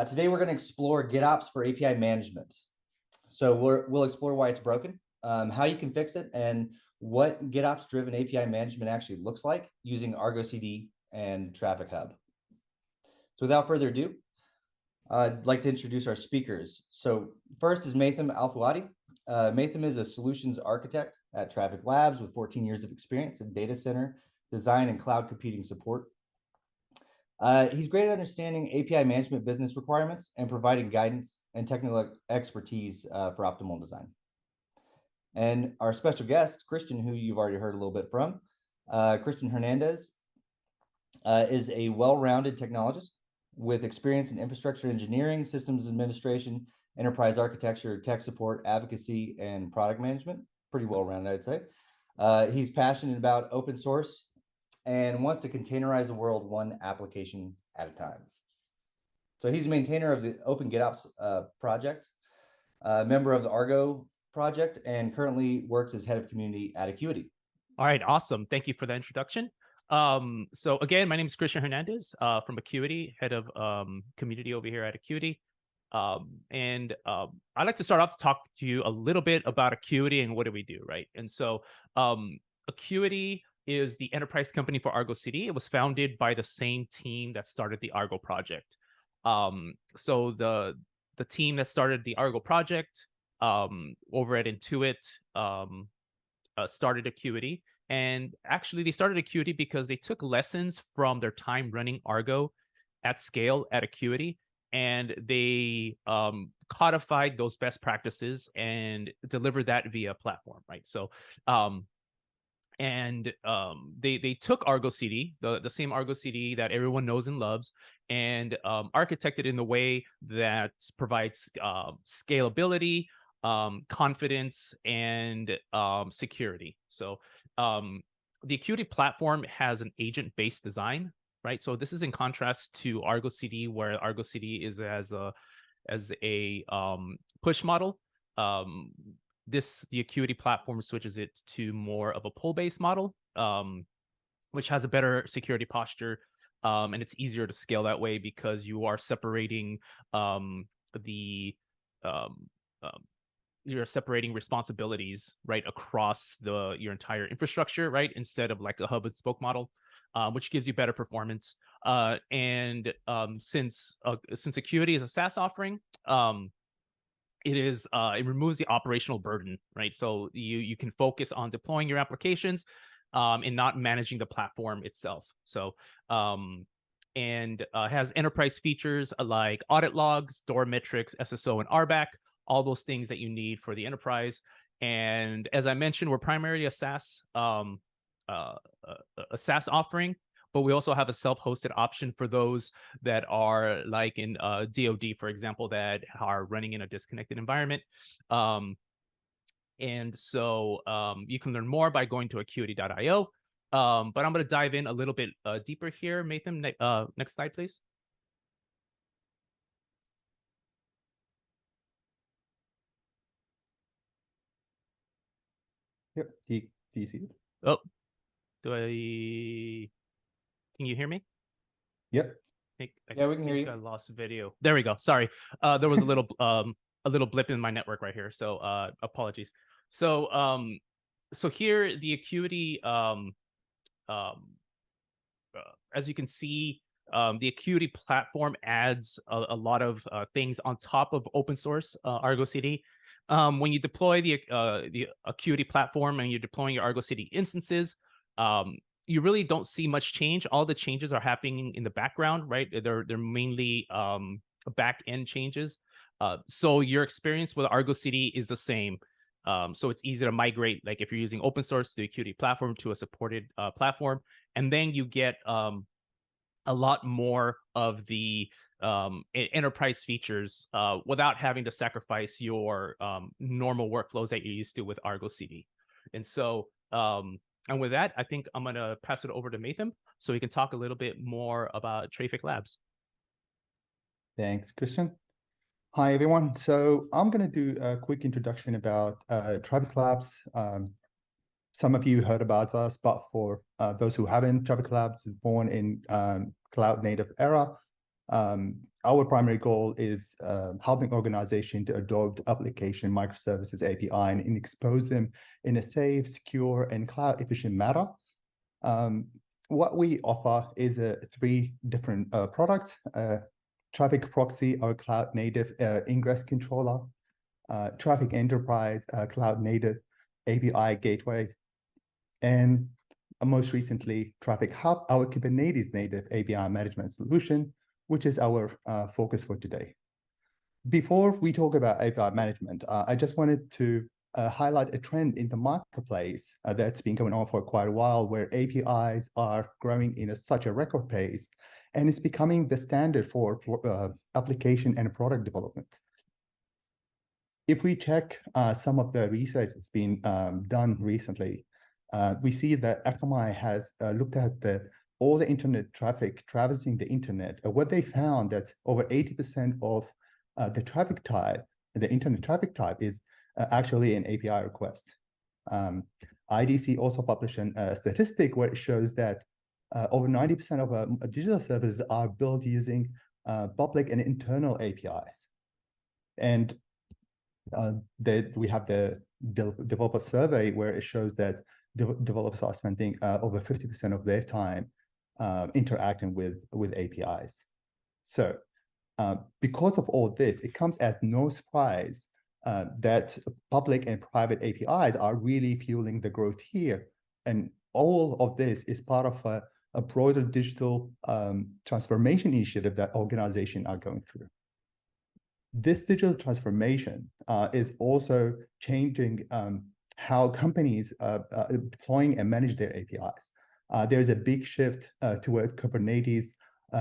Today we're going to explore GitOps for API management. So we'll explore why it's broken, how you can fix it, and what GitOps-driven API management actually looks like using Argo CD and Traefik Hub. So without further ado, I'd like to introduce our speakers. So first is Matham Alfawadi. Matham is a solutions architect at Traefik Labs with 14 years of experience in data center design and cloud computing support. He's great at understanding API management business requirements and providing guidance and technical expertise for optimal design. And our special guest, Christian, who you've already heard a little bit from, Christian Hernandez, is a well-rounded technologist with experience in infrastructure engineering, systems administration, enterprise architecture, tech support, advocacy, and product management. Pretty well-rounded, I'd say. He's passionate about open source and wants to containerize the world one application at a time. So he's a maintainer of the Open GitOps project, a member of the Argo Project, and currently works as head of community at Acuity. All right, awesome. Thank you for the introduction. So again, my name is Christian Hernandez from Acuity, head of community over here at Acuity. I'd like to start off to talk to you a little bit about Acuity and what do we do, right? And so Acuity is the enterprise company for Argo CD. It was founded by the same team that started the Argo Project. So the team that started the Argo Project over at Intuit started Acuity. And actually, they started Acuity because they took lessons from their time running Argo at scale at Acuity, and they codified those best practices and delivered that via platform, right? So they took Argo CD, the same Argo CD that everyone knows and loves, and architected in a way that provides scalability, confidence, and security. So the Acuity platform has an agent-based design, right? So this is in contrast to Argo CD, where Argo CD is as a push model. The Acuity platform switches it to more of a pull-based model, which has a better security posture, and it's easier to scale that way because you are separating you're separating responsibilities right across your entire infrastructure, right, instead of like a hub and spoke model, which gives you better performance. Since Acuity is a SaaS offering, it removes the operational burden, right? So you can focus on deploying your applications and not managing the platform itself. So has enterprise features like audit logs, door metrics, SSO, and RBAC, all those things that you need for the enterprise. And as I mentioned, we're primarily a SaaS offering, but we also have a self-hosted option for those that are like in DoD, for example, that are running in a disconnected environment. And so you can learn more by going to Akuity.io. But I'm going to dive in a little bit deeper here. Matham, next slide, please. Yep. Do you see it? Oh, can you hear me? Yep. Yeah, we can hear you. I lost video. There we go. Sorry. There was a little blip in my network right here. So apologies. So here the Acuity, as you can see, the Acuity platform adds a lot of things on top of open source Argo CD. When you deploy the Acuity platform and you're deploying your Argo CD instances, you really don't see much change. All the changes are happening in the background, right? They're mainly back-end changes. So your experience with Argo CD is the same. So it's easy to migrate, like if you're using open source, the Acuity platform to a supported platform, and then you get a lot more of the enterprise features without having to sacrifice your normal workflows that you're used to with Argo CD. And so, and with that, I think I'm going to pass it over to Matham so he can talk a little bit more about Traefik Labs. Thanks, Christian. Hi, everyone. So I'm going to do a quick introduction about Traefik Labs. Some of you heard about us, but for those who haven't, Traefik Labs is born in cloud native era. our primary goal is helping organizations to adopt application microservices API and expose them in a safe, secure, and cloud-efficient manner. What we offer is 3 different products. Traefik Proxy, our cloud-native ingress controller. Traefik Enterprise, cloud-native API gateway. And most recently, Traefik Hub, our Kubernetes-native API management solution, which is our focus for today. Before we talk about API management, I just wanted to highlight a trend in the marketplace that's been going on for quite a while, where APIs are growing in such a record pace, and it's becoming the standard for application and product development. If we check some of the research that's been done recently, we see that Akamai has looked at all the internet traffic traversing the internet. What they found that over 80% of the traffic type, the internet traffic type, is actually an API request. IDC also published a statistic where it shows that over 90% of digital services are built using public and internal APIs. And we have the developer survey where it shows that developers are spending over 50% of their time interacting with APIs. So because of all this, it comes as no surprise that public and private APIs are really fueling the growth here. And all of this is part of a broader digital transformation initiative that organizations are going through. This digital transformation is also changing how companies deploying and manage their APIs. There's a big shift toward Kubernetes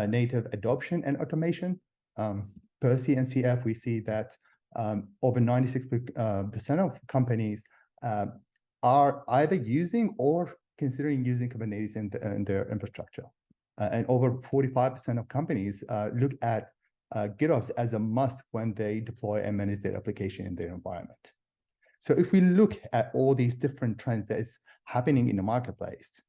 native adoption and automation. Per CNCF, we see that over 96% of companies are either using or considering using Kubernetes in their infrastructure. And over 45% of companies look at GitOps as a must when they deploy and manage their application in their environment. So if we look at all these different trends that is happening in the marketplace,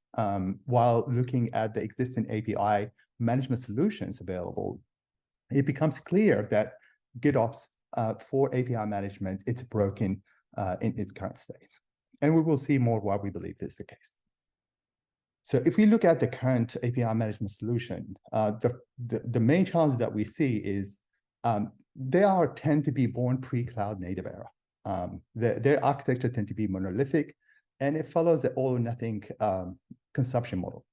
while looking at the existing API management solutions available, it becomes clear that GitOps for API management, it's broken in its current state. And we will see more why we believe this is the case. So if we look at the current API management solution, the main challenge that we see is they tend to be born pre-cloud native era. Their architecture tend to be monolithic, and it follows the all or nothing consumption model.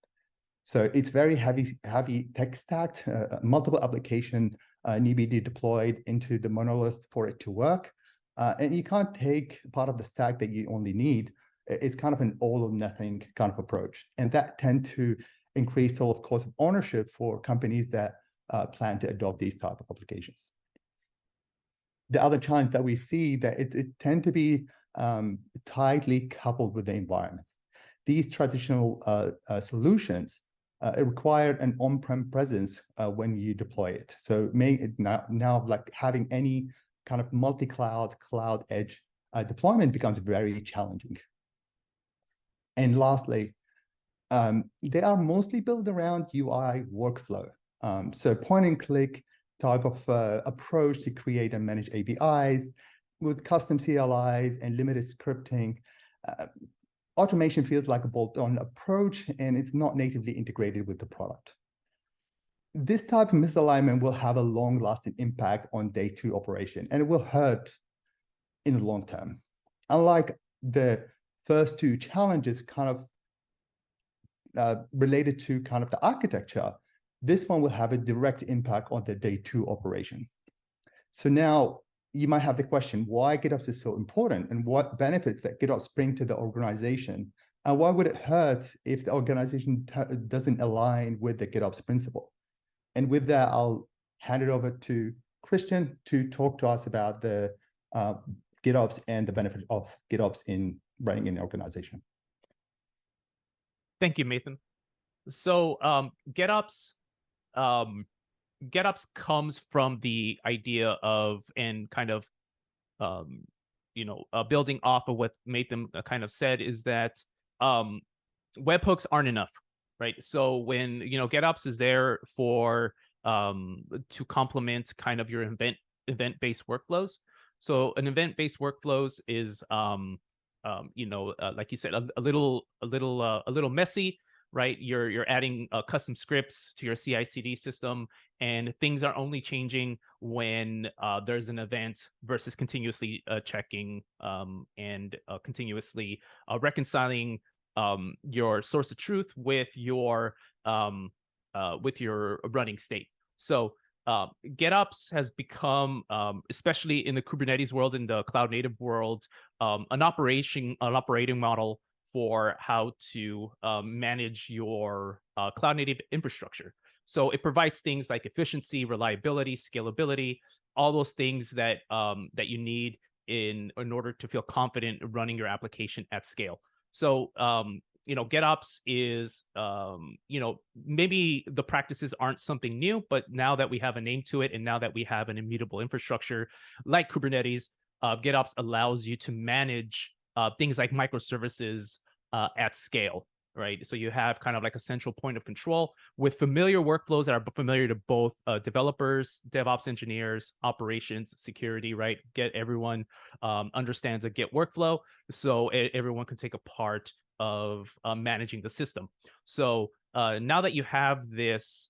So it's very heavy tech stack. Multiple applications need to be deployed into the monolith for it to work. And you can't take part of the stack that you only need. It's kind of an all or nothing kind of approach. And that tends to increase total cost of ownership for companies that plan to adopt these type of applications. The other challenge that we see that it tend to be tightly coupled with the environment. These traditional solutions require an on-prem presence when you deploy it. So now like having any kind of multi-cloud, cloud edge deployment becomes very challenging. And lastly, they are mostly built around UI workflow. So point and click type of approach to create and manage APIs with custom CLIs and limited scripting. Automation feels like a bolt-on approach, and it's not natively integrated with the product. This type of misalignment will have a long-lasting impact on day 2 operation, and it will hurt in the long term. Unlike the first 2 challenges kind of related to kind of the architecture, this one will have a direct impact on the day 2 operation. So now you might have the question, why GitOps is so important and what benefits that GitOps bring to the organization? And why would it hurt if the organization doesn't align with the GitOps principle? And with that, I'll hand it over to Christian to talk to us about the GitOps and the benefit of GitOps in running an organization. Thank you, Nathan. So GitOps comes from the idea of, and kind of, building off of what Nathan kind of said, is that webhooks aren't enough, right? So when GitOps is there for to complement kind of your event-based workflows. So an event-based workflows is like you said, a little messy, right? You're adding custom scripts to your CI/CD system, and things are only changing when there's an event versus continuously checking and continuously reconciling your source of truth with your running state. So GitOps has become, especially in the Kubernetes world, in the cloud native world, an operating model for how to manage your cloud native infrastructure. So it provides things like efficiency, reliability, scalability, all those things that you need in order to feel confident running your application at scale. So GitOps is, maybe the practices aren't something new, but now that we have a name to it, and now that we have an immutable infrastructure like Kubernetes, GitOps allows you to manage things like microservices at scale, right? So you have kind of like a central point of control with familiar workflows that are familiar to both developers, DevOps engineers, operations, security, right? Everyone understands a Git workflow, so everyone can take a part of managing the system. So now that you have this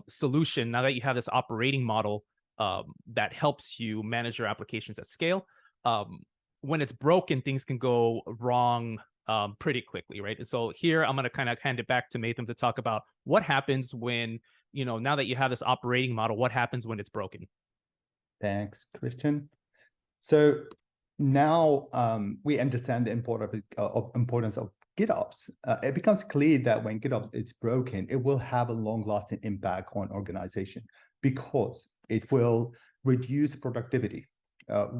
solution, now that you have this operating model that helps you manage your applications at scale, when it's broken, things can go wrong pretty quickly, right? And so here I'm going to kind of hand it back to Matham to talk about what happens when, now that you have this operating model, what happens when it's broken? Thanks, Christian. So now we understand the importance of GitOps. It becomes clear that when GitOps is broken, it will have a long-lasting impact on organization because it will reduce productivity.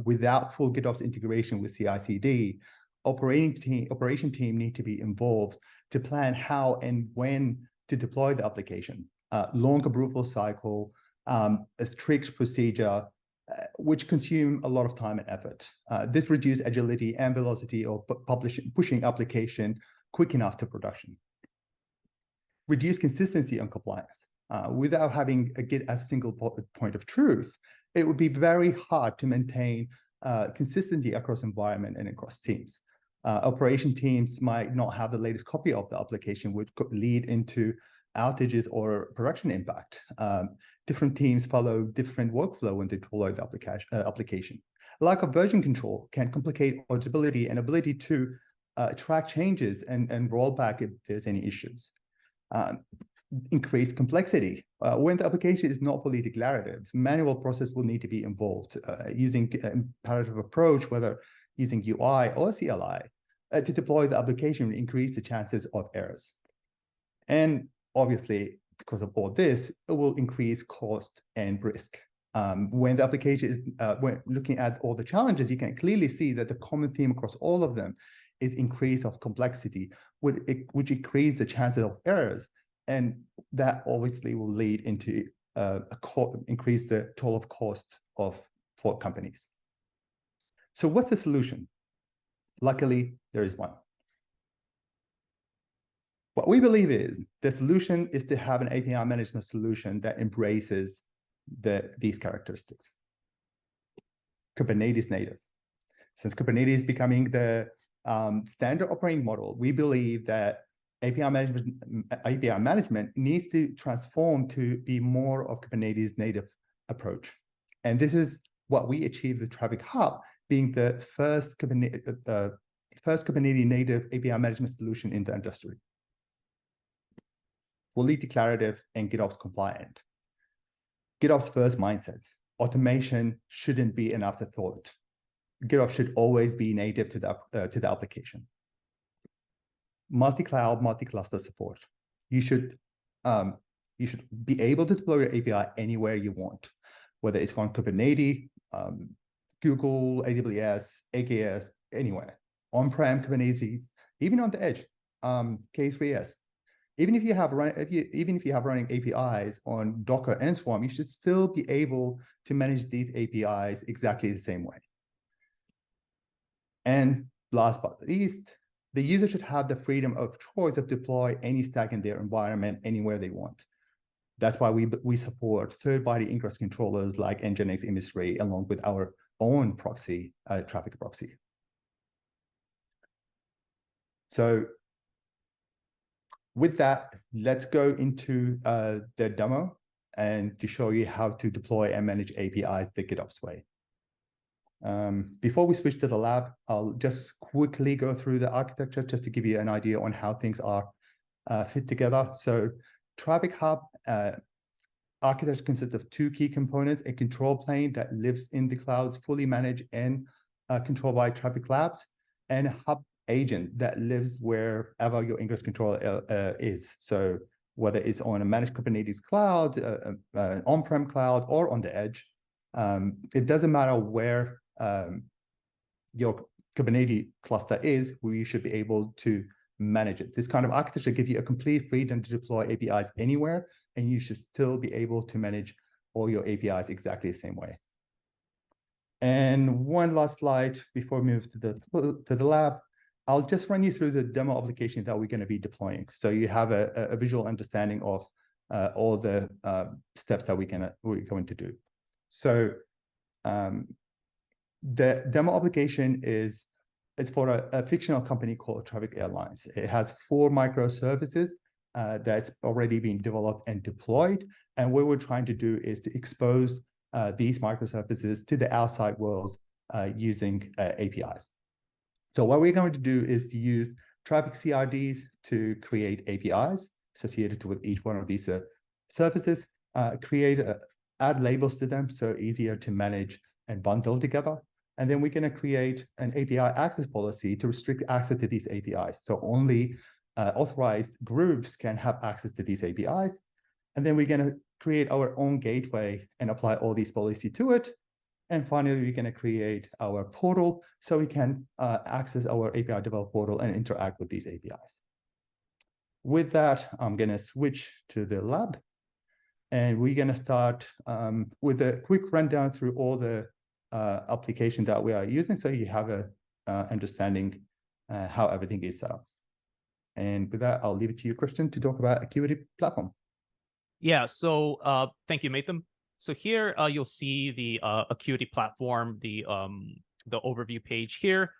Without full GitOps integration with CI/CD, operation team need to be involved to plan how and when to deploy the application. Long approval cycle, a strict procedure, which consume a lot of time and effort. This reduces agility and velocity of pushing application quick enough to production. Reduce consistency and compliance. Without having a Git as a single point of truth, it would be very hard to maintain consistency across environment and across teams. Operation teams might not have the latest copy of the application, which could lead into outages or production impact. Different teams follow different workflow when they deploy the application. Lack of version control can complicate auditability and ability to track changes and roll back if there's any issues. Increased complexity. When the application is not fully declarative, manual process will need to be involved using imperative approach, whether using UI or CLI, to deploy the application and increase the chances of errors. And obviously, because of all this, it will increase cost and risk. When the application is, when looking at all the challenges, you can clearly see that the common theme across all of them is increase of complexity, which increase the chances of errors. And that obviously will lead into increase the total of cost for companies. So what's the solution? Luckily, there is one. What we believe is the solution is to have an API management solution that embraces these characteristics. Kubernetes native. Since Kubernetes is becoming the standard operating model, we believe that API management needs to transform to be more of Kubernetes native approach. And this is what we achieved with Traefik Hub, being the first Kubernetes native API management solution in the industry. Fully declarative and GitOps compliant. GitOps first mindset. Automation shouldn't be an afterthought. GitOps should always be native to the application. Multi-cloud, multi-cluster support. You should be able to deploy your API anywhere you want, whether it's on Kubernetes, Google, AWS, AKS, anywhere. On-prem Kubernetes, even on the edge, K3s. Even if you have running APIs on Docker and Swarm, you should still be able to manage these APIs exactly the same way. And last but not least, the user should have the freedom of choice of deploy any stack in their environment anywhere they want. That's why we support third-party ingress controllers like Nginx Image3 along with our own proxy, Traefik proxy. So with that, let's go into the demo and to show you how to deploy and manage APIs the GitOps way. Before we switch to the lab, I'll just quickly go through the architecture just to give you an idea on how things are fit together. So Traefik Hub architecture consists of two key components: a control plane that lives in the clouds, fully managed and controlled by Traefik Labs, and a hub agent that lives wherever your ingress controller is. So whether it's on a managed Kubernetes cloud, an on-prem cloud, or on the edge, it doesn't matter where your Kubernetes cluster is, we should be able to manage it. This kind of architecture gives you a complete freedom to deploy APIs anywhere, and you should still be able to manage all your APIs exactly the same way. And one last slide before we move to the lab. I'll just run you through the demo application that we're going to be deploying, so you have a visual understanding of all the steps that we're going to do. So the demo application is for a fictional company called Traefik Airlines. It has 4 microservices that's already been developed and deployed. And what we're trying to do is to expose these microservices to the outside world using APIs. So what we're going to do is to use Traefik CRDs to create APIs associated with each one of these services, add labels to them so easier to manage and bundle together. And then we're going to create an API access policy to restrict access to these APIs. So only authorized groups can have access to these APIs. And then we're going to create our own gateway and apply all these policies to it. And finally, we're going to create our portal so we can access our API developer portal and interact with these APIs. With that, I'm going to switch to the lab. And we're going to start with a quick rundown through all the application that we are using, so you have a understanding how everything is set up. And with that, I'll leave it to you, Christian, to talk about Acuity platform. Yeah, so thank you, Matham. So here you'll see the Acuity platform, the overview page here.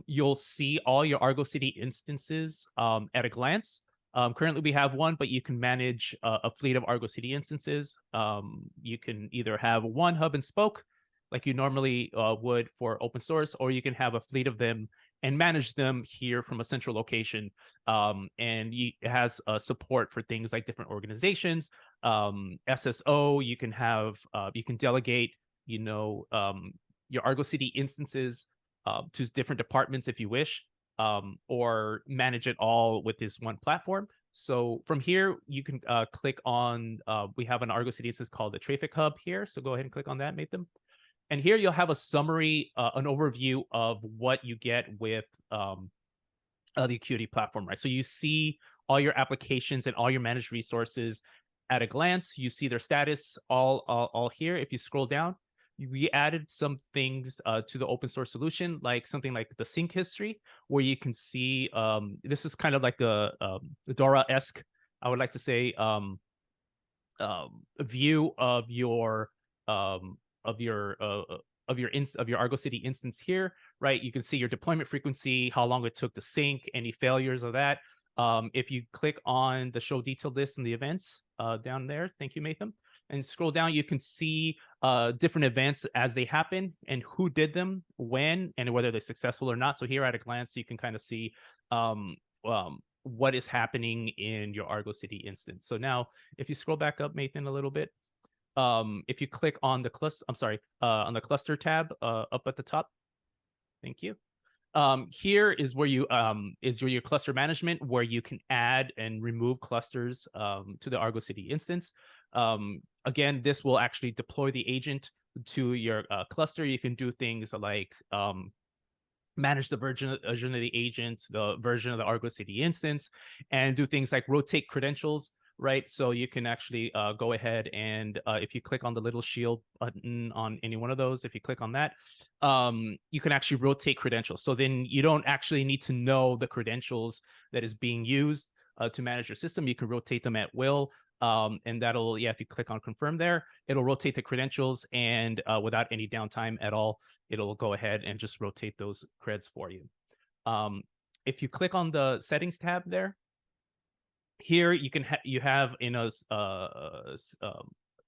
You'll see all your Argo CD instances at a glance. Currently, we have one, but you can manage a fleet of Argo CD instances. You can either have one hub and spoke, like you normally would for open source, or you can have a fleet of them and manage them here from a central location. And it has support for things like different organizations, SSO. You can have, you can delegate, your Argo CD instances to different departments if you wish, or manage it all with this one platform. So from here, you can click on, we have an Argo CD instance called the Traefik Hub here. So go ahead and click on that, Matham. And here you'll have a summary, an overview of what you get with the Acuity platform, right? So you see all your applications and all your managed resources at a glance. You see their status all here. If you scroll down, we added some things to the open source solution, like something like the sync history, where you can see, this is kind of like a Dora-esque, I would like to say, view of your Argo CD instance here, right? You can see your deployment frequency, how long it took to sync, any failures of that. If you click on the show detailed list in the events down there, thank you, Matham, and scroll down, you can see different events as they happen and who did them, when, and whether they're successful or not. So here at a glance, you can kind of see what is happening in your Argo CD instance. So now, if you scroll back up, Matham, a little bit, if you click on the on the cluster tab up at the top, thank you. Here is where you your cluster management, where you can add and remove clusters to the Argo CD instance. Again, this will actually deploy the agent to your cluster. You can do things like manage the version of the agent, the version of the Argo CD instance, and do things like rotate credentials, right? So you can actually go ahead and if you click on the little shield button on any one of those, if you click on that, you can actually rotate credentials. So then you don't actually need to know the credentials that is being used to manage your system. You can rotate them at will. And that'll, if you click on confirm there, it'll rotate the credentials, and without any downtime at all, it'll go ahead and just rotate those creds for you. If you click on the settings tab there, here you have in a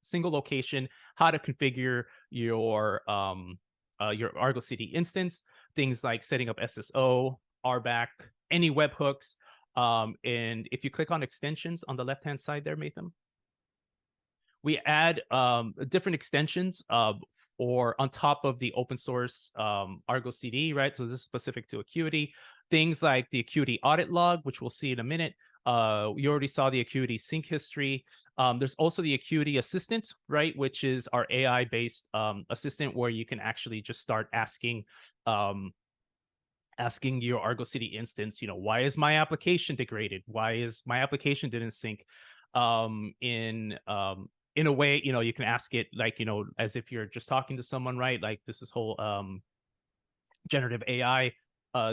single location how to configure your Argo CD instance, things like setting up SSO, RBAC, any webhooks. And if you click on extensions on the left-hand side there, Matham, we add different extensions or on top of the open source Argo CD, right? So this is specific to Acuity. Things like the Acuity audit log, which we'll see in a minute. You already saw the Acuity sync history. There's also the Acuity assistant, right? Which is our AI-based assistant where you can actually just start asking your Argo CD instance, why is my application degraded? Why is my application didn't sync? In a way, you can ask it like, as if you're just talking to someone, right? Like this whole generative AI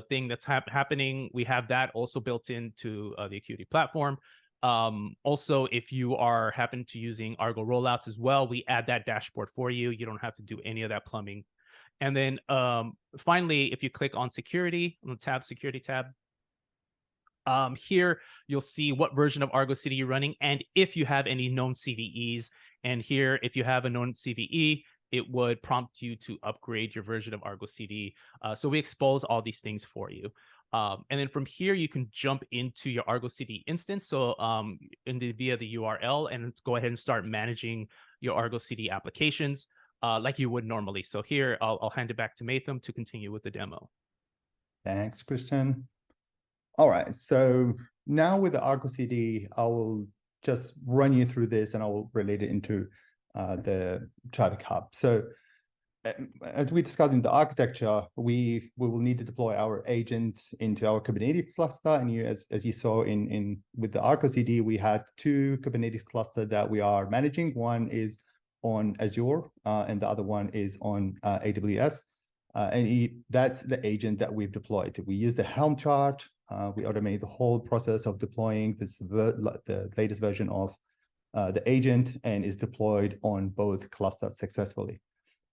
thing that's happening. We have that also built into the Acuity platform. Also, if you are happen to using Argo rollouts as well, we add that dashboard for you. You don't have to do any of that plumbing. And then finally, if you click on security, on the security tab, here you'll see what version of Argo CD you're running and if you have any known CVEs. And here, if you have a known CVE, it would prompt you to upgrade your version of Argo CD. So we expose all these things for you. And then from here, you can jump into your Argo CD instance. So via the URL, and go ahead and start managing your Argo CD applications like you would normally. So here, I'll hand it back to Matham to continue with the demo. Thanks, Christian. All right, so now with the Argo CD, I will just run you through this and I will relate it into the Traefik Hub. So as we discussed in the architecture, we will need to deploy our agent into our Kubernetes cluster. And as you saw with the Argo CD, we had 2 Kubernetes clusters that we are managing. One is on Azure and the other one is on AWS. That's the agent that we've deployed. We use the Helm chart. We automate the whole process of deploying the latest version of the agent, and is deployed on both clusters successfully.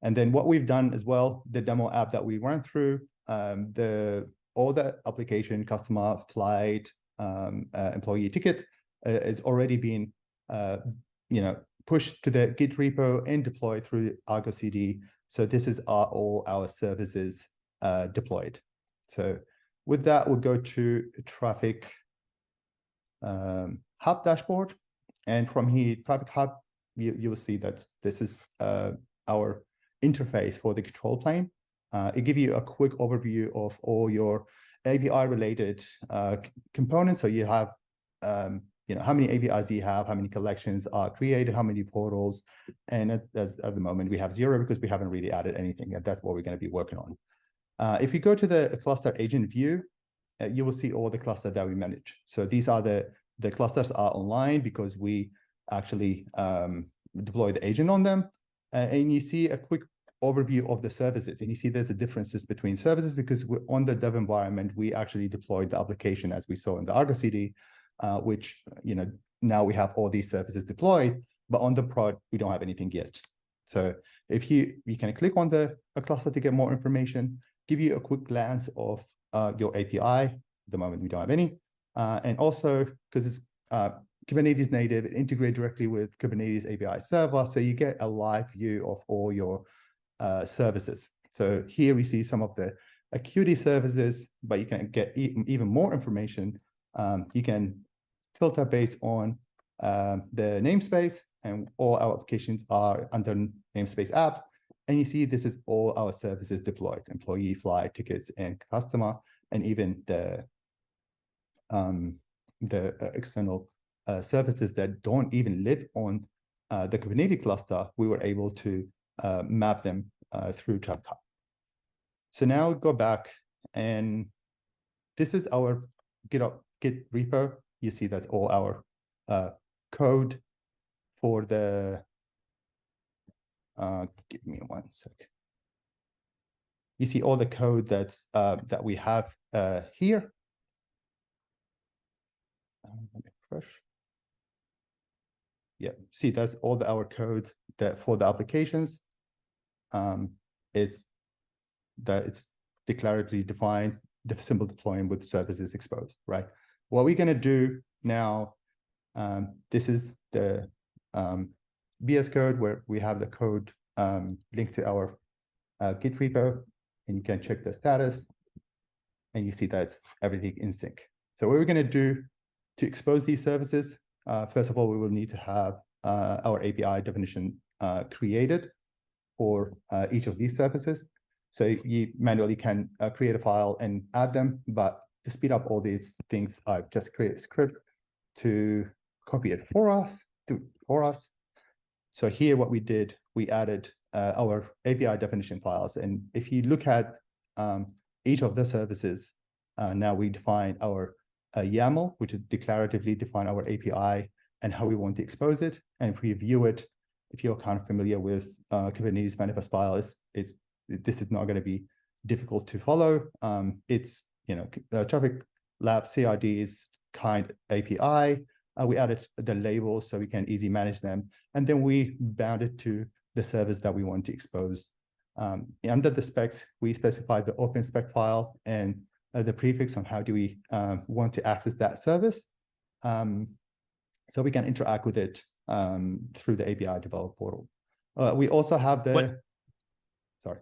And then what we've done as well, the demo app that we ran through, all the application, customer, flight, employee ticket is already been pushed to the Git repo and deployed through Argo CD. So this is all our services deployed. So with that, we'll go to Traefik Hub dashboard. And from here, Traefik Hub, you will see that this is our interface for the control plane. It gives you a quick overview of all your API-related components. So you have, how many APIs do you have? How many collections are created? How many portals? And at the moment, we have 0 because we haven't really added anything. And that's what we're going to be working on. If you go to the cluster agent view, you will see all the clusters that we manage. So these are the clusters are online because we actually deploy the agent on them. And you see a quick overview of the services. And you see there's a differences between services because we're on the dev environment, we actually deployed the application as we saw in the Argo CD, which, now we have all these services deployed, but on the prod, we don't have anything yet. So if you can click on a cluster to get more information, give you a quick glance of your API. At the moment, we don't have any. And also, because it's Kubernetes native, it integrates directly with Kubernetes API server, so you get a live view of all your services. So here we see some of the Acuity services, but you can get even more information. You can filter based on the namespace, and all our applications are under namespace apps. And you see this is all our services deployed: employee, flight, tickets, and customer, and even the external services that don't even live on the Kubernetes cluster. We were able to map them through Traefik Hub. So now go back, and this is our Git repo. You see that's all our code for the. Give me 1 sec. You see all the code that's that we have here. Let me refresh. Yeah, see, that's all our code that for the applications. Is that it's declaratively defined, the simple deploying with services exposed, right? What we're going to do now, this is the VS Code where we have the code linked to our Git repo, and you can check the status, and you see that's everything in sync. So what we're going to do to expose these services, first of all, we will need to have our API definition created for each of these services. So you manually can create a file and add them, but to speed up all these things, I've just created a script to copy it for us. So here what we did, we added our API definition files. And if you look at each of the services, now we define our YAML, which is declaratively define our API and how we want to expose it. And if we view it, if you're kind of familiar with Kubernetes manifest file, this is not going to be difficult to follow. It's, Traefik lab CRD is kind API. We added the labels so we can easily manage them. And then we bound it to the service that we want to expose. Under the specs, we specified the open spec file and the prefix on how do we want to access that service. So we can interact with it through the API developer portal. We also have the, sorry.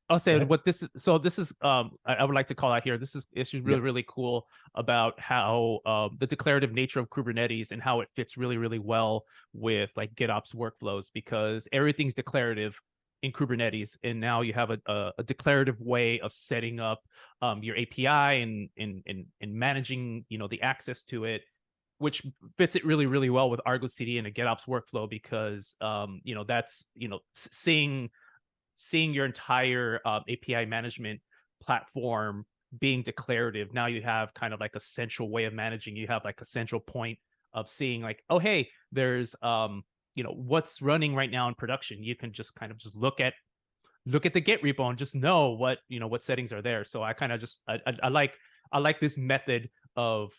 I'll say what this is. So this is, I would like to call out here. This is really, really cool about how the declarative nature of Kubernetes and how it fits really, really well with like GitOps workflows, because everything's declarative in Kubernetes, and now you have a declarative way of setting up your API and managing the access to it, which fits it really, really well with Argo CD and a GitOps workflow, because that's seeing your entire API management platform being declarative. Now you have kind of like a central way of managing. You have like a central point of seeing like, oh, hey, there's what's running right now in production. You can just kind of just look at the Git repo and just know what settings are there. So I kind of just I like this method of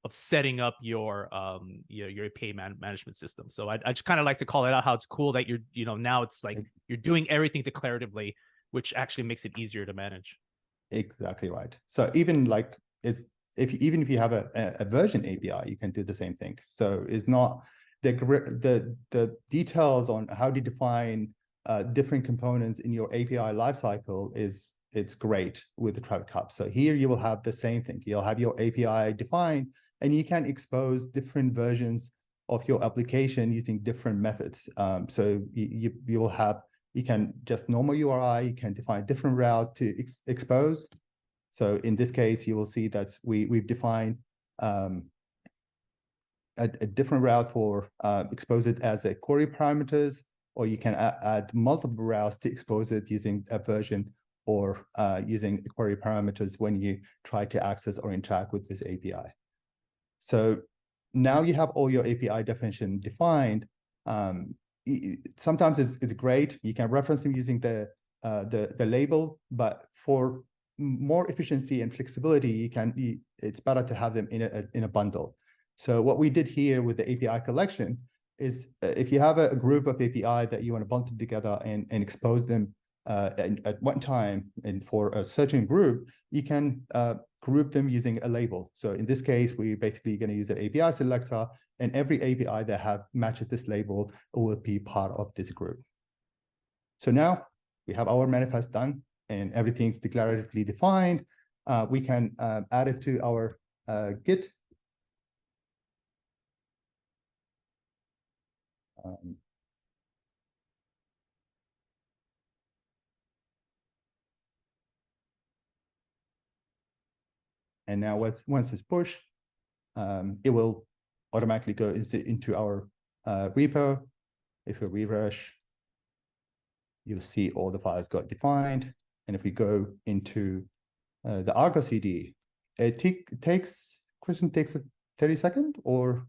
setting up your API management system. So I just kind of like to call it out, how it's cool that you're now it's like you're doing everything declaratively, which actually makes it easier to manage. Exactly right. So even like even if you have a version API, you can do the same thing. So it's not the details on how to define different components in your API lifecycle it's great with the Traefik Hub. So here you will have the same thing. You'll have your API defined, and you can expose different versions of your application using different methods. So you can just normal URI, you can define different route to expose. So in this case, you will see that we've defined a different route for expose it as a query parameters, or you can add multiple routes to expose it using a version or using query parameters when you try to access or interact with this API. So now you have all your API definition defined. Sometimes it's great. You can reference them using the label, but for more efficiency and flexibility, it's better to have them in a bundle. So what we did here with the API collection is if you have a group of API that you want to bundle together and expose them at one time, and for a certain group, you can group them using a label. So in this case, we're basically going to use an API selector, and every API that matches this label will be part of this group. So now we have our manifest done, and everything's declaratively defined. We can add it to our Git. And now once it's pushed, it will automatically go into our repo. If we refresh, you'll see all the files got defined. And if we go into the Argo CD, it takes 30 seconds or?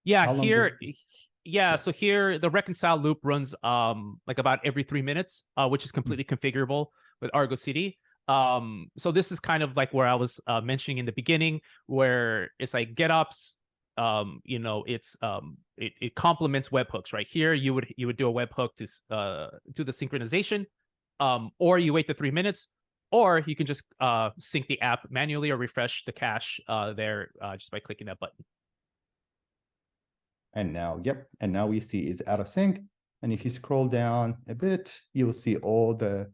Yeah, so here the reconcile loop runs like about every 3 minutes, which is completely configurable with Argo CD. So this is kind of like where I was mentioning in the beginning, where it's like GitOps you know, it complements webhooks, right? Here you would do a webhook to do the synchronization, or you wait the 3 minutes, or you can just sync the app manually or refresh the cache there just by clicking that button. And now, yep, and now we see it's out of sync. And if you scroll down a bit, you will see all the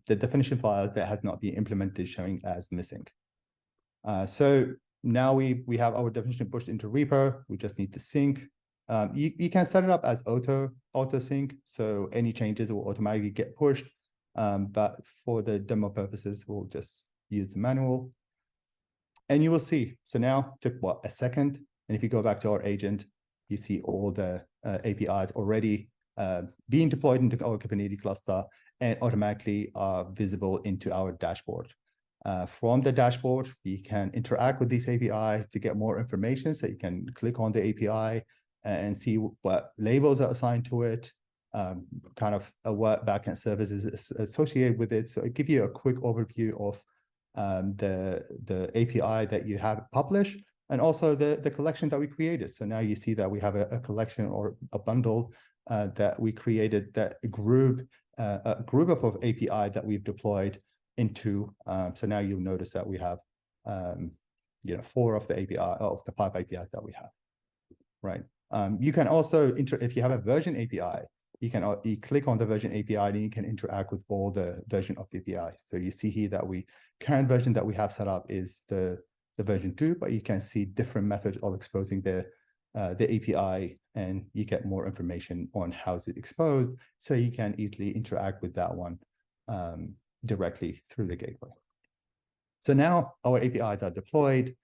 definition files that has not been implemented showing as missing. So now we have our definition pushed into repo. We just need to sync. You can set it up as auto sync, so any changes will automatically get pushed. But for the demo purposes, we'll just use the manual. And you will see, so now took what, a second? And if you go back to our agent, you see all the APIs already being deployed into our Kubernetes cluster and automatically are visible into our dashboard. From the dashboard, we can interact with these APIs to get more information. So you can click on the API and see what labels are assigned to it, kind of what backend services is associated with it. So it gives you a quick overview of the API that you have published, and also the collection that we created. So now you see that we have a collection or a bundle that we created, that a group of API that we've deployed into. So now you'll notice that we have 4 of the API of the 5 APIs that we have, right? You can also if you have a version API, you click on the version API and you can interact with all the version of the API. So you see here that current version that we have set up is the version 2, but you can see different methods of exposing the API, and you get more information on how it's exposed, so you can easily interact with that one directly through the gateway. So now our APIs are deployed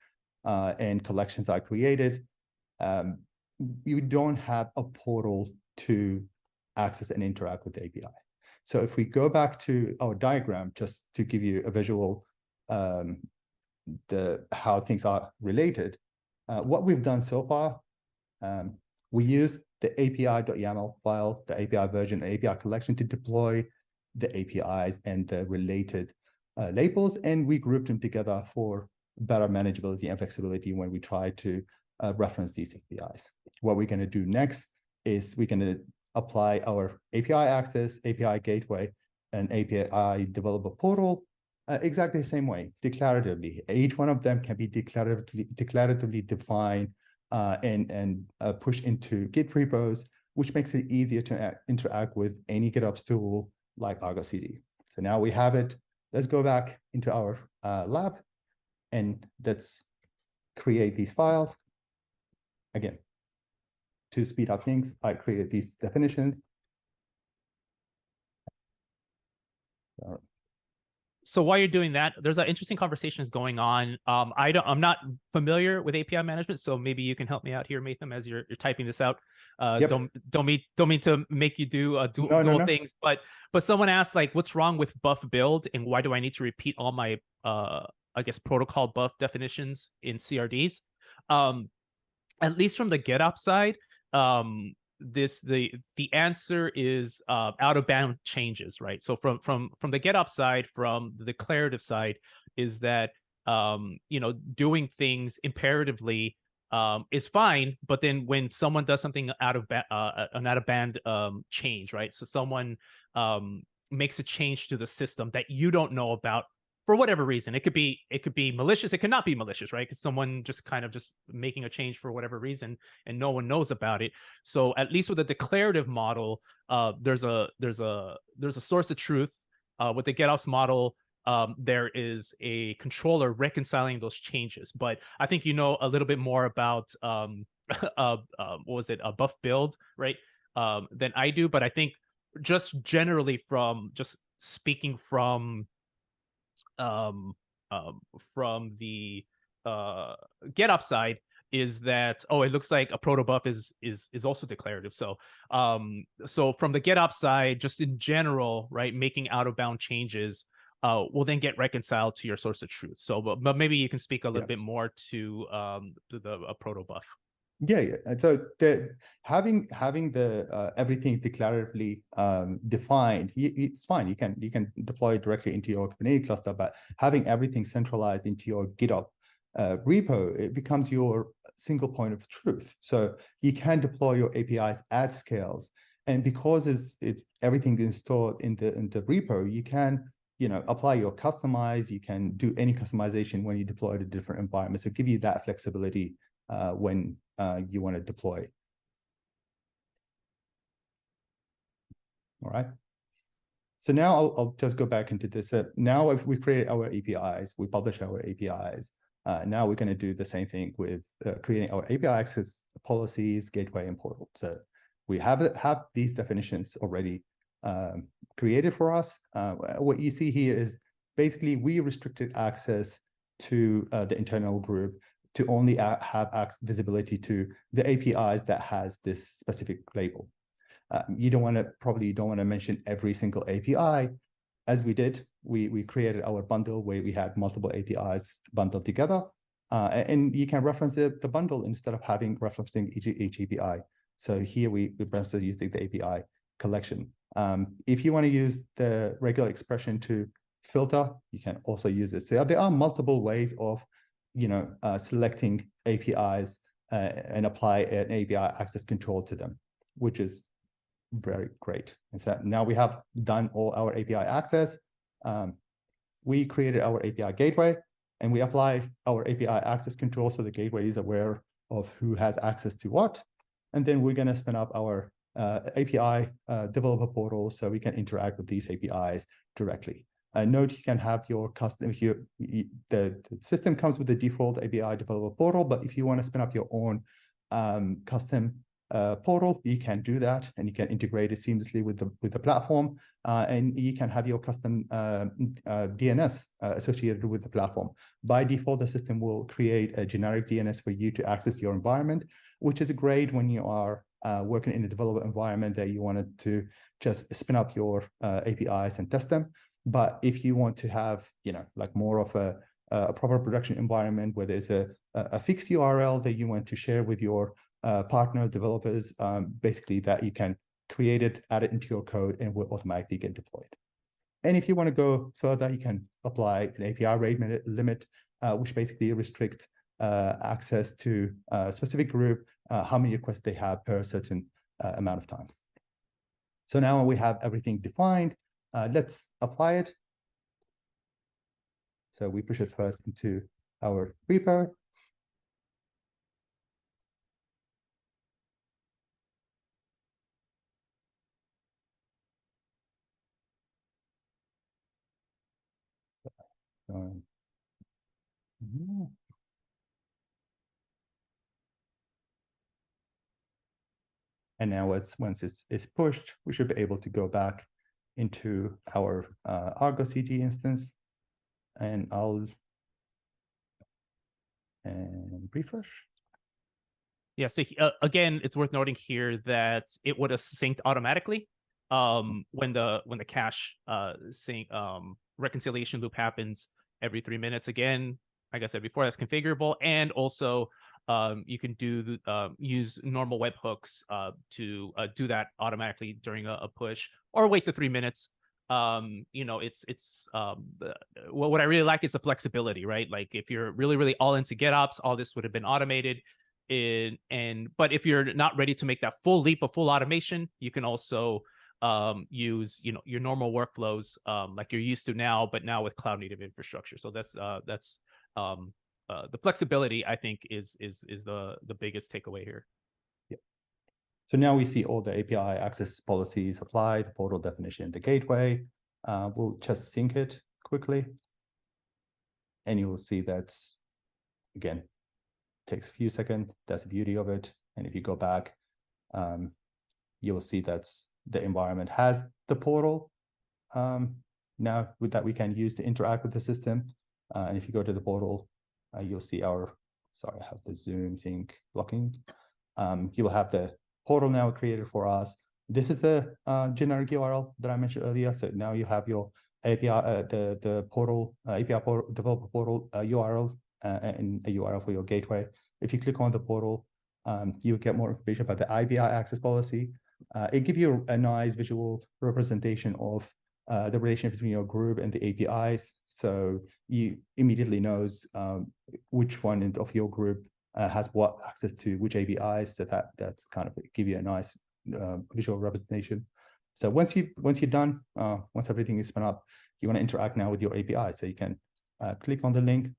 and collections are created. You don't have a portal to access and interact with the API. So if we go back to our diagram, just to give you a visual how things are related, what we've done so far, we use the API.yaml file, the API version, API collection to deploy the APIs and the related labels, and we grouped them together for better manageability and flexibility when we try to reference these APIs. What we're going to do next is we're going to apply our API access, API gateway, and API developer portal exactly the same way, declaratively. Each one of them can be declaratively defined and pushed into Git repos, which makes it easier to interact with any GitOps tool like Argo CD. So now we have it. Let's go back into our lab and let's create these files. Again, to speed up things, I created these definitions. So while you're doing that, there's interesting conversations going on. I'm not familiar with API management, so maybe you can help me out here, Matham, as you're typing this out. Yep. Don't mean to make you do dual things, but someone asked, like, what's wrong with buff build, and why do I need to repeat all my I guess protocol buff definitions in CRDs? At least from the GitOps side, the answer is out of bound changes, right? So from the GitOps side, from the declarative side, is that doing things imperatively is fine, but then when someone does something an out of band change, right? So someone makes a change to the system that you don't know about for whatever reason. It could be malicious, it could not be malicious, right? Because someone just making a change for whatever reason and no one knows about it. So at least with a declarative model, there's a source of truth. With the GitOps model, there is a controller reconciling those changes. But I think you know a little bit more about what was it, a buff build, right? Than I do. But I think just generally from just speaking from the GitOps side, is that it looks like a protobuf is also declarative. So so from the GitOps side, just in general, right, making out of bound changes will then get reconciled to your source of truth. So but maybe you can speak a little bit more to the protobuf. Yeah. So having the everything declaratively defined, it's fine. You can deploy it directly into your Kubernetes cluster, but having everything centralized into your GitOps repo, it becomes your single point of truth. So you can deploy your APIs at scales. And because it's everything installed in the repo, you can apply your customize, you can do any customization when you deploy to different environments. So give you that flexibility when you want to deploy. All right. So now I'll just go back into this. Now if we create our APIs, we publish our APIs. Now we're going to do the same thing with creating our API access policies, gateway, and portal. So we have these definitions already created for us. What you see here is basically we restricted access to the internal group to only have visibility to the APIs that has this specific label. You probably don't want to mention every single API. As we did, we created our bundle where we had multiple APIs bundled together, and you can reference the bundle instead of referencing each API. So here we reference using the API collection. If you want to use the regular expression to filter, you can also use it. So there are multiple ways of selecting APIs and apply an API access control to them, which is very great. And so now we have done all our API access. We created our API gateway, and we apply our API access control so the gateway is aware of who has access to what. And then we're going to spin up our API developer portal so we can interact with these APIs directly. Note you can have your custom, the system comes with the default API developer portal, but if you want to spin up your own custom portal, you can do that, and you can integrate it seamlessly with the platform, and you can have your custom DNS associated with the platform. By default, the system will create a generic DNS for you to access your environment, which is great when you are working in a developer environment that you wanted to just spin up your APIs and test them. But if you want to have, like more of a proper production environment where there's a fixed URL that you want to share with your partner developers, basically that you can create it, add it into your code, and will automatically get deployed. And if you want to go further, you can apply an API rate limit, which basically restricts access to a specific group, how many requests they have per certain amount of time. So now we have everything defined. Let's apply it. So we push it first into our repo. And now once it's pushed, we should be able to go back into our Argo CD instance, and refresh. Yeah, so again, it's worth noting here that it would have synced automatically when the cache sync reconciliation loop happens every 3 minutes. Again, like I said before, that's configurable, and also you can use normal webhooks to do that automatically during a push, or wait the 3 minutes. What I really like is the flexibility, right? Like if you're really all into GitOps, all this would have been automated. But if you're not ready to make that full leap of full automation, you can also use your normal workflows like you're used to now, but now with cloud native infrastructure. So that's the flexibility, I think, is the biggest takeaway here. Yeah. So now we see all the API access policies applied, the portal definition, the gateway. We'll just sync it quickly, and you will see that's, again, takes a few seconds. That's the beauty of it. And if you go back, you will see that the environment has the portal. Now with that, we can use to interact with the system. And if you go to the portal, you'll see sorry, I have the Zoom thing blocking. You will have the portal now created for us. This is the generic URL that I mentioned earlier. So now you have your API, the portal, API portal, developer portal URL, and a URL for your gateway. If you click on the portal, you get more information about the API access policy. It gives you a nice visual representation of the relation between your group and the APIs. So you immediately knows which one of your group has what access to which APIs. So that's kind of give you a nice visual representation. So once you're done, once everything is spun up, you want to interact now with your API. So you can click on the link.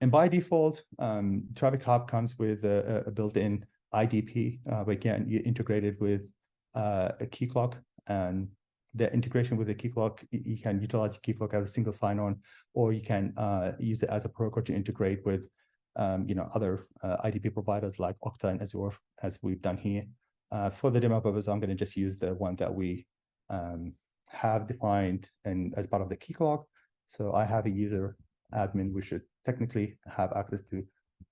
And by default, Traefik Hub comes with a built-in IDP, where again, you integrate it with a key clock, and the integration with the key clock, you can utilize key clock as a single sign-on, or you can use it as a protocol to integrate with other IDP providers like Okta and Azure, as we've done here. For the demo purpose, I'm going to just use the one that we have defined and as part of the key clock. So I have a user admin, we should technically have access to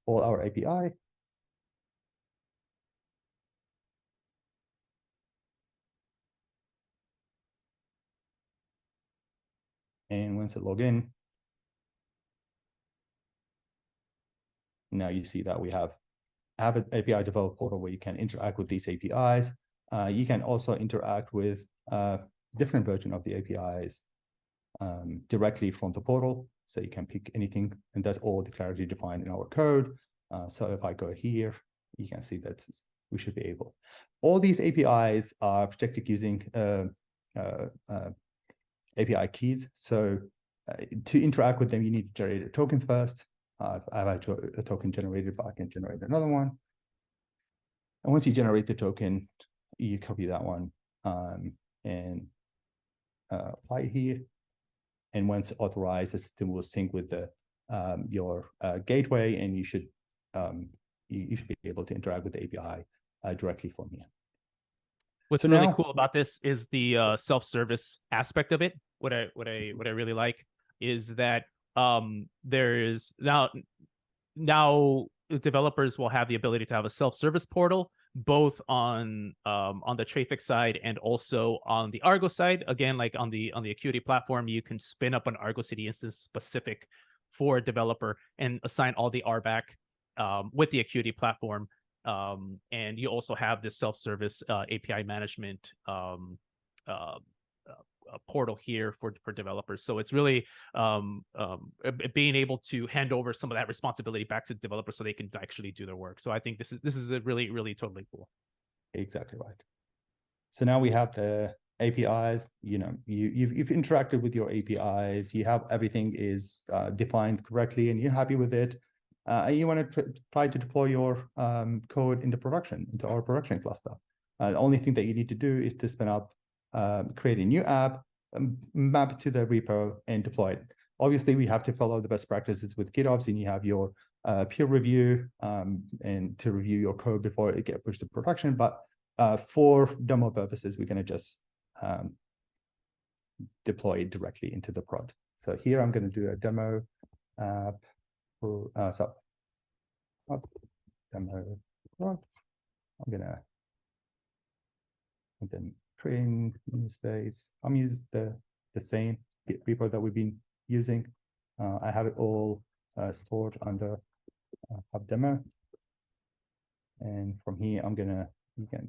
all our API. And once I log in, now you see that we have an API developer portal where you can interact with these APIs. You can also interact with different version of the APIs directly from the portal. So you can pick anything, and that's all declaratively defined in our code. So if I go here, you can see that we should be able. All these APIs are protected using API keys. So to interact with them, you need to generate a token first. I have a token generated, but I can generate another one. And once you generate the token, you copy that one and apply it here. And once authorized, the system will sync with the your gateway, and you should be able to interact with the API directly from here. What's really cool about this is the self-service aspect of it. What I really like is that there is now developers will have the ability to have a self-service portal, both on the Traefik side and also on the Argo side. Again, like on the Acuity platform, you can spin up an Argo CD instance specific for a developer and assign all the RBAC with the Acuity platform. And you also have this self-service API management portal here for developers. So it's really being able to hand over some of that responsibility back to developers so they can actually do their work. So I think this is a really totally cool. Exactly right. So now we have the APIs. You've interacted with your APIs. You have everything is defined correctly, and you're happy with it. And you want to try to deploy your code into production, into our production cluster. The only thing that you need to do is to spin up, create a new app, map it to the repo, and deploy it. Obviously, we have to follow the best practices with GitOps, and you have your peer review and to review your code before it gets pushed to production. But for demo purposes, we're going to just deploy it directly into the prod. So here I'm going to do a demo app for demo prod. I'm going to and then train space. I'm using the same Git repo that we've been using. I have it all stored under hub demo. And from here, you can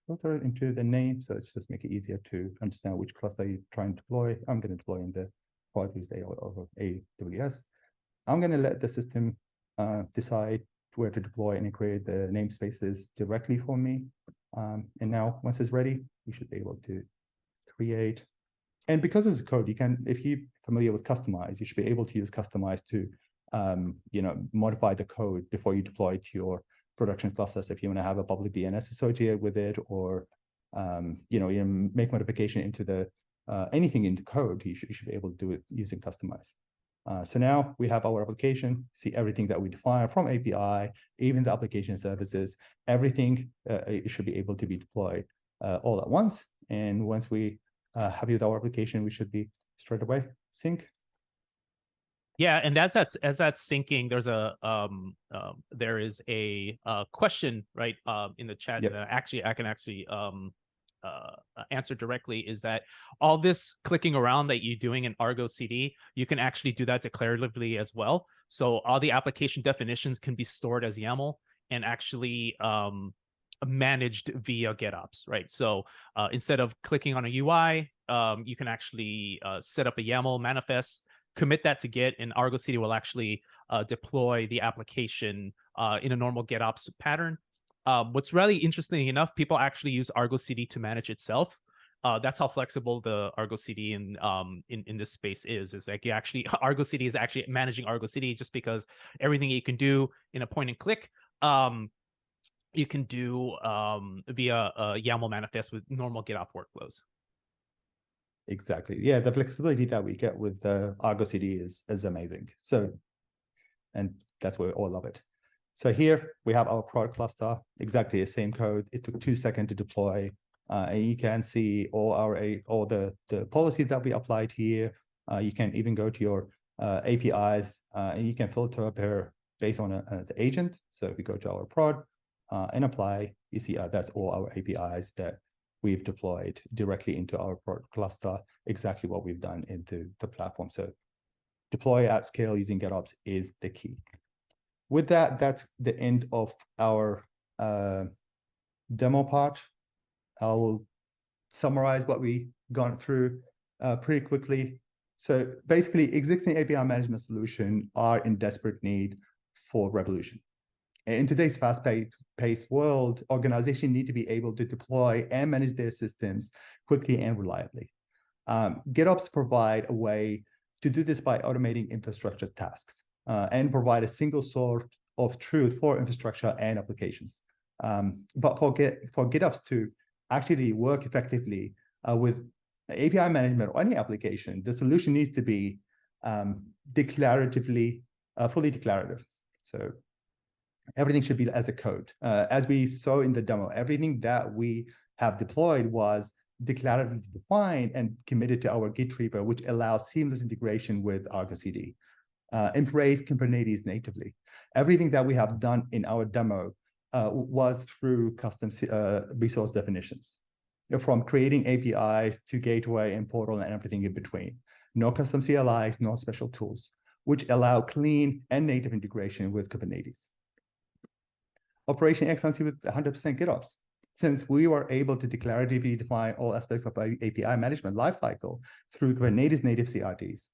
filter it into the name. So it's just make it easier to understand which cluster you're trying to deploy. I'm going to deploy in the Kubernetes over AWS. I'm going to let the system decide where to deploy and create the namespaces directly for me. And now once it's ready, you should be able to create. And because it's a code, you can, if you're familiar with customize, you should be able to use customize to modify the code before you deploy it to your production clusters. If you want to have a public DNS associated with it, or you make modification into the anything in the code, you should be able to do it using customize. So now we have our application, see everything that we define from API, even the application services, everything it should be able to be deployed all at once. And once we happy with our application, we should be straight away sync. Yeah, and as that's syncing, there's there is a question right in the chat that I can actually answer directly. Is that all this clicking around that you're doing in Argo CD, you can actually do that declaratively as well. So all the application definitions can be stored as YAML, and actually managed via GitOps, right? So instead of clicking on a UI, you can actually set up a YAML manifest, commit that to Git, and Argo CD will actually deploy the application in a normal GitOps pattern. What's really interesting enough, people actually use Argo CD to manage itself. That's how flexible the Argo CD in this space is like you actually Argo CD is actually managing Argo CD, just because everything you can do in a point and click, you can do via a YAML manifest with normal GitOps workflows. Exactly. Yeah, the flexibility that we get with Argo CD is amazing. So, and that's why we all love it. So here we have our product cluster, exactly the same code. It took 2 seconds to deploy. And you can see all the policies that we applied here. You can even go to your APIs and you can filter based on the agent. So if we go to our prod and apply, you see that's all our APIs that we've deployed directly into our product cluster, exactly what we've done into the platform. So deploy at scale using GitOps is the key. With that, that's the end of our demo part. I will summarize what we've gone through pretty quickly. So basically, existing API management solutions are in desperate need for revolution. In today's fast-paced world, organizations need to be able to deploy and manage their systems quickly and reliably. GitOps provide a way to do this by automating infrastructure tasks and provide a single source of truth for infrastructure and applications. But for GitOps to actually work effectively with API management or any application, the solution needs to be declaratively, fully declarative. So everything should be as a code. As we saw in the demo, everything that we have deployed was declaratively defined and committed to our Git repo, which allows seamless integration with Argo CD. Embrace Kubernetes natively. Everything that we have done in our demo was through custom resource definitions, from creating APIs to gateway and portal and everything in between. No custom CLIs, no special tools, which allow clean and native integration with Kubernetes. Operation excellence with 100% GitOps. Since we were able to declaratively define all aspects of our API management lifecycle through Kubernetes native CRDs,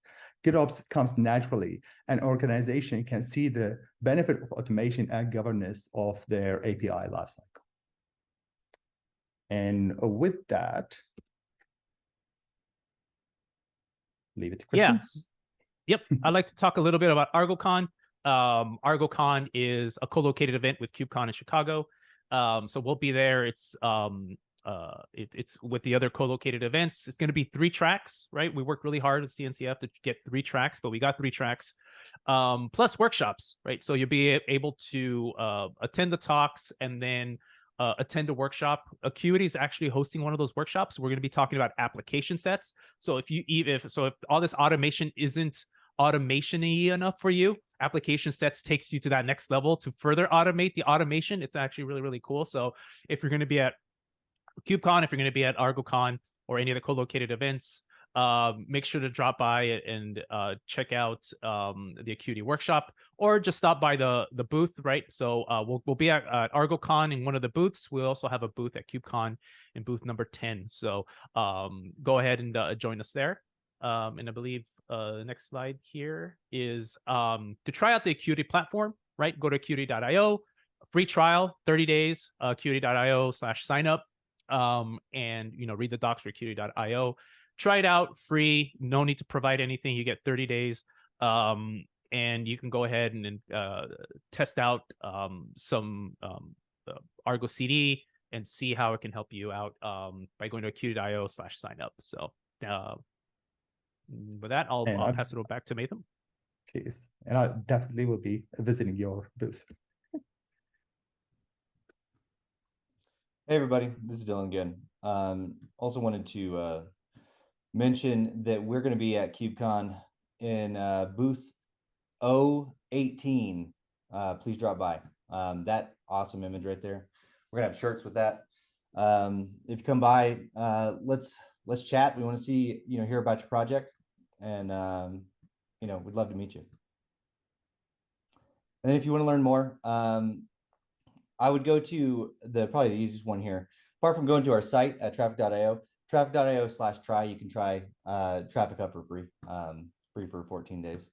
GitOps comes naturally, and organization can see the benefit of automation and governance of their API lifecycle. And with that, leave it to Christian. Yes. Yep. I'd like to talk a little bit about ArgoCon. ArgoCon is a co-located event with KubeCon in Chicago. So we'll be there. It's with the other co-located events. It's going to be 3 tracks, right? We worked really hard at CNCF to get 3 tracks, but we got 3 tracks, plus workshops, right? So you'll be able to attend the talks and then attend a workshop. Acuity is actually hosting one of those workshops. We're going to be talking about application sets. So if all this automation isn't automation-y enough for you, application sets takes you to that next level to further automate the automation. It's actually really, really cool. So if you're going to be at KubeCon, if you're going to be at ArgoCon or any of the co-located events, make sure to drop by and check out the Acuity workshop, or just stop by the booth, right? So we'll be at ArgoCon in one of the booths. We'll also have a booth at KubeCon in booth number 10. So go ahead and join us there. And I believe the next slide here is to try out the Acuity platform, right? Go to Acuity.io, free trial, 30 days, Acuity.io/signup, and read the docs for Acuity.io. Try it out, free, no need to provide anything. You get 30 days, and you can go ahead and test out some Argo CD and see how it can help you out by going to Acuity.io/signup. So with that, I'll pass it back to Matham. Please. And I definitely will be visiting your booth. Hey everybody, this is Dylan again. Also wanted to mention that we're going to be at KubeCon in booth 018. Please drop by. That awesome image right there. We're gonna have shirts with that. If you come by, let's chat. We want to see, hear about your project, and we'd love to meet you. And then if you want to learn more, I would go to probably the easiest one here. Apart from going to our site at Traefik.io/try, you can try Traefik Hub for free, free for 14 days.